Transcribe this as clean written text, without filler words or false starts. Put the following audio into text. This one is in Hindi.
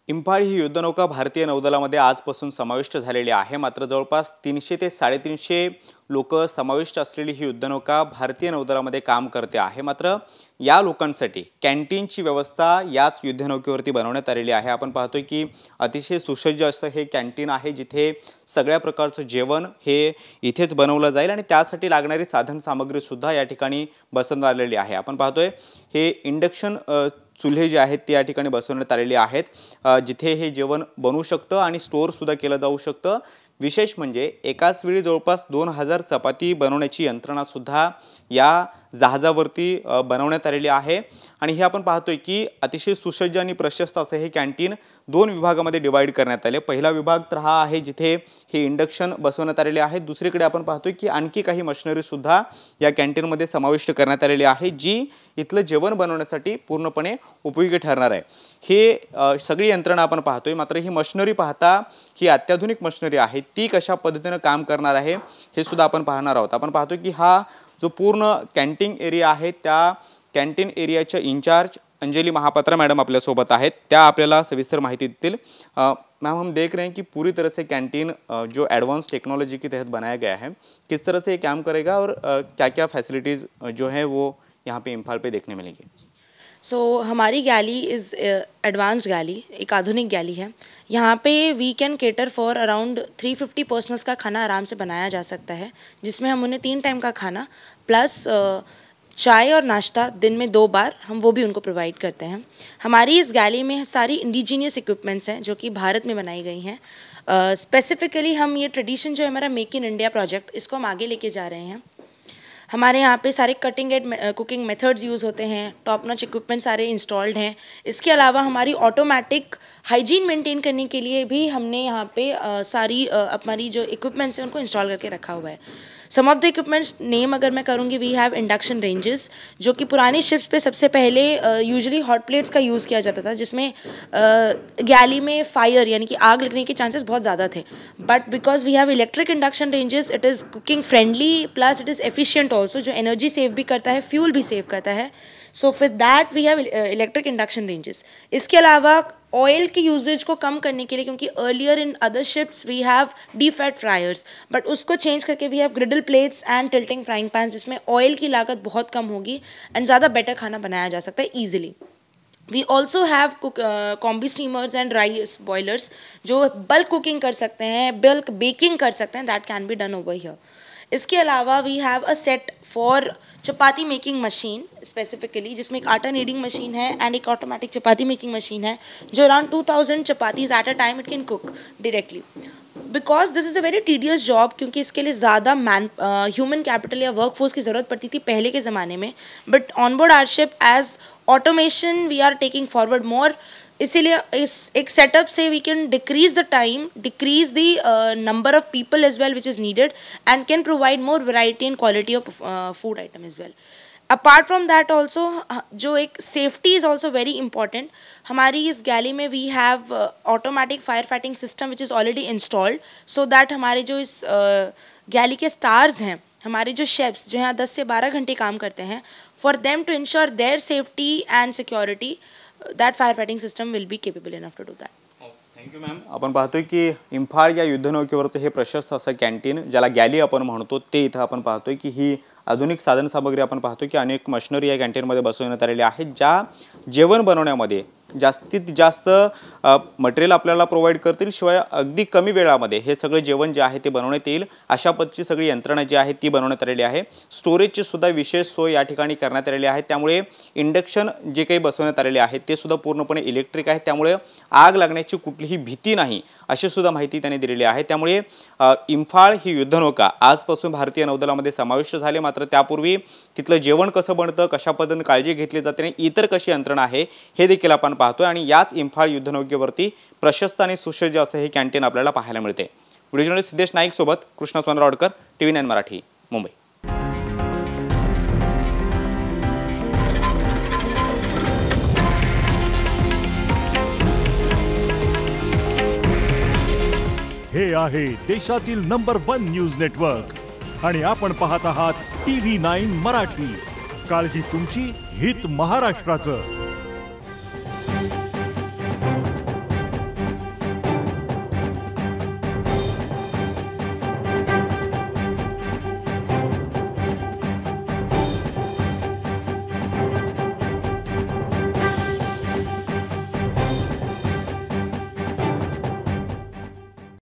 इंफाळ ही युद्धनौका भारतीय नौदलामध्ये आजपासून समाविष्ट झालेली आहे। मात्र जवळपास 300 ते 350 लोक समाविष्ट असलेली ही युद्धनौका भारतीय नौदलामध्ये काम करते आहे। मात्र या लोकांसाठी कॅन्टीनची व्यवस्था याच युद्धनौकेवरती बनवण्यात आलेली आहे। आपण पाहतोय की अतिशय सुसज्ज असं हे कॅन्टीन आहे, जिथे सगळ्या प्रकारचं जेवण हे इथेच बनवलं जाईल आणि त्यासाठी लागणारी साधन सामग्री सुद्धा या ठिकाणी बसवण्यात आलेली आहे। आपण पाहतोय हे इंडक्शन चुल्हे जे आहेत ते या ठिकाणी बसवण्यात आलेले आहेत, जिथे हे जेवण बनवू शकतं आणि स्टोअर सुद्धा केलं जाऊ शकतं। विशेष म्हणजे एकाच वेळी जवळपास 2000 चपाती बनवण्याची यंत्रणा सुद्धा या जहाजावरती बनवण्यात आलेली आहे। आणि हे आपण पाहतोय की अतिशय सुसज्ज आणि प्रशस्त असं हे कॅन्टीन 2 विभागामध्ये डिवाइड करण्यात आले। पहिला विभाग तर हा आहे जिथे हे इंडक्शन बसवण्यात आलेले आहे। दुसरीकडे आपण पाहतोय की आणखी काही मशिनरी सुद्धा या कॅन्टीनमध्ये समाविष्ट करण्यात आलेली आहे, जी इथलं जेवण बनवण्यासाठी पूर्णपणे उपयोगी ठरणार आहे। हे सगळी यंत्रणा आपण पाहतोय, मात्र ही मशिनरी पाहता ही अत्याधुनिक मशिनरी आहे, ती कशा पद्धतीने काम करणार आहे हे सुद्धा आपण पाहणार आहोत। आपण पाहतोय की हा जो पूर्ण कॅन्टीन एरिया है, त्या कॅन्टीन एरियाच्या इंचार्ज अंजलि महापात्रा मैडम अपने सोबत आहेत, त्या आपल्याला सविस्तर माहिती देतील। मैम, हम देख रहे हैं कि पूरी तरह से कैंटीन जो एडवांस टेक्नोलॉजी के तहत बनाया गया है, किस तरह से ये काम करेगा और क्या क्या फैसिलिटीज़ जो है वो यहाँ पे इम्फाल पे देखने मिलेंगी। हमारी गैली इज़ एडवांस्ड गैली, एक आधुनिक गैली है। यहाँ पे we can cater for around 350 personnels का खाना आराम से बनाया जा सकता है, जिसमें हम उन्हें 3 टाइम का खाना प्लस चाय और नाश्ता दिन में 2 बार हम वो भी उनको प्रोवाइड करते हैं। हमारी इस गैली में सारी इंडिजीनियस इक्विपमेंट्स हैं जो कि भारत में बनाई गई हैं। स्पेसिफिकली हम ये ट्रेडिशन जो है हमारा मेक इन इंडिया प्रोजेक्ट, इसको हम आगे लेके जा रहे हैं। हमारे यहाँ पे सारे cutting edge cooking methods use होते हैं, टॉप नॉच इक्विपमेंट सारे इंस्टॉल्ड हैं। इसके अलावा हमारी ऑटोमेटिक हाइजीन मेंटेन करने के लिए भी हमने यहाँ पे सारी हमारी जो इक्विपमेंट्स हैं उनको इंस्टॉल करके रखा हुआ है। सम ऑफ द इक्विपमेंट्स नेम अगर मैं करूँगी, वी हैव इंडक्शन रेंजेस, जो कि पुरानी शिप्स पे सबसे पहले यूजुअली हॉट प्लेट्स का यूज़ किया जाता था, जिसमें गैली में फायर यानी कि आग लगने के चांसेस बहुत ज़्यादा थे। But because we have electric induction ranges, it is cooking friendly plus it is efficient also, जो एनर्जी सेव भी करता है, फ्यूल भी सेव करता है। सो फिर that we have electric induction ranges. इसके अलावा ऑयल की यूजेज को कम करने के लिए, क्योंकि earlier in other ships we have deep fat fryers, but उसको चेंज करके we have griddle plates and tilting frying pan, जिसमें ऑयल की लागत बहुत कम होगी एंड ज़्यादा बेटर खाना बनाया जा सकता है easily. We also have combi steamers and rice boilers, जो बल्क कुकिंग कर सकते हैं, बल्क बेकिंग कर सकते हैं, that can be done over here. इसके अलावा we have a set for chapati making machine specifically, जिसमें एक आटा नीडिंग मशीन है एंड एक ऑटोमेटिक चपाती मेकिंग मशीन है, जो around 2000 chapatis at a time it can cook directly. Because this is a very tedious job, क्योंकि इसके लिए ज़्यादा ह्यूमन कैपिटल या वर्कफोर्स की ज़रूरत पड़ती थी पहले के ज़माने में। But on board our ship as automation we are taking forward more, इसीलिए इस एक सेटअप से we can decrease the time, decrease the number of people as well which is needed, and can provide more variety and quality of food item as well. Apart from that also, जो एक safety is also very important. हमारी इस गैली में we have automatic fire fighting system which is already installed, so that हमारे जो इस गैली के स्टार्स हैं, हमारे जो शेफ्स जो यहाँ 10 से 12 घंटे काम करते हैं, for them to ensure their safety and security, that firefighting system will be capable enough to do that. Thank you ma'am. आपण पाहतोय की इंफाळ या युद्धनौकेवरचं हे प्रशस्त असं कॅन्टीन, ज्याला गॅली आपण म्हणतो, ते इथं आपण पाहतोय की ही आधुनिक साधन सामग्री आपण पाहतोय की अनेक मशिनरी या कॅन्टीनमध्ये बसवण्यात आलेल्या आहेत, ज्या जेवण बनवण्यामध्ये जास्तीत जास्त मटेरियल आपल्याला प्रोव्हाइड करतील, शिवाय अगदी कमी वेळामध्ये हे सगळे जेवण जे आहे ते बनवण्यात येईल अशा पद्धतीची सगळी यंत्रणा जी आहे ती बनवण्यात आलेली आहे। स्टोरेजची सुद्धा विशेष सोय या ठिकाणी करण्यात आलेली आहे, त्यामुळे इंडक्शन जे काही बसवण्यात आलेले आहे ते सुद्धा पूर्णपणे इलेक्ट्रिक आहे, त्यामुळे आग लागण्याची कुठलीही भीती नाही अशी सुद्धा माहिती त्यांनी दिलेली आहे। त्यामुळे इंफाळ ही युद्धनौका आजपासून भारतीय नौदलामध्ये समाविष्ट झाले। मात्र त्यापूर्वी तिथलं जेवण कसं बनतं, कशा पद्धतीने काळजी घेतली जाते आणि इतर कशी यंत्रणा आहे हे देखील आपण पाहतोय। आणि याच इंफाळ युद्धनौकेवरती प्रशस्त आणि सुसज्ज असं हे कॅन्टीन आपल्याला पाहायला मिळते। व्हिडिओ जर्नलिस्ट सिद्धेश नाईक सोबत कृष्णा सोनरावडकर, TV9 मराठी, मुंबई। हे आहे देशातील नंबर 1 न्यूज नेटवर्क आणि आपण पाहत आहात TV9 मराठी। काळजी तुमची, हित महाराष्ट्राचं।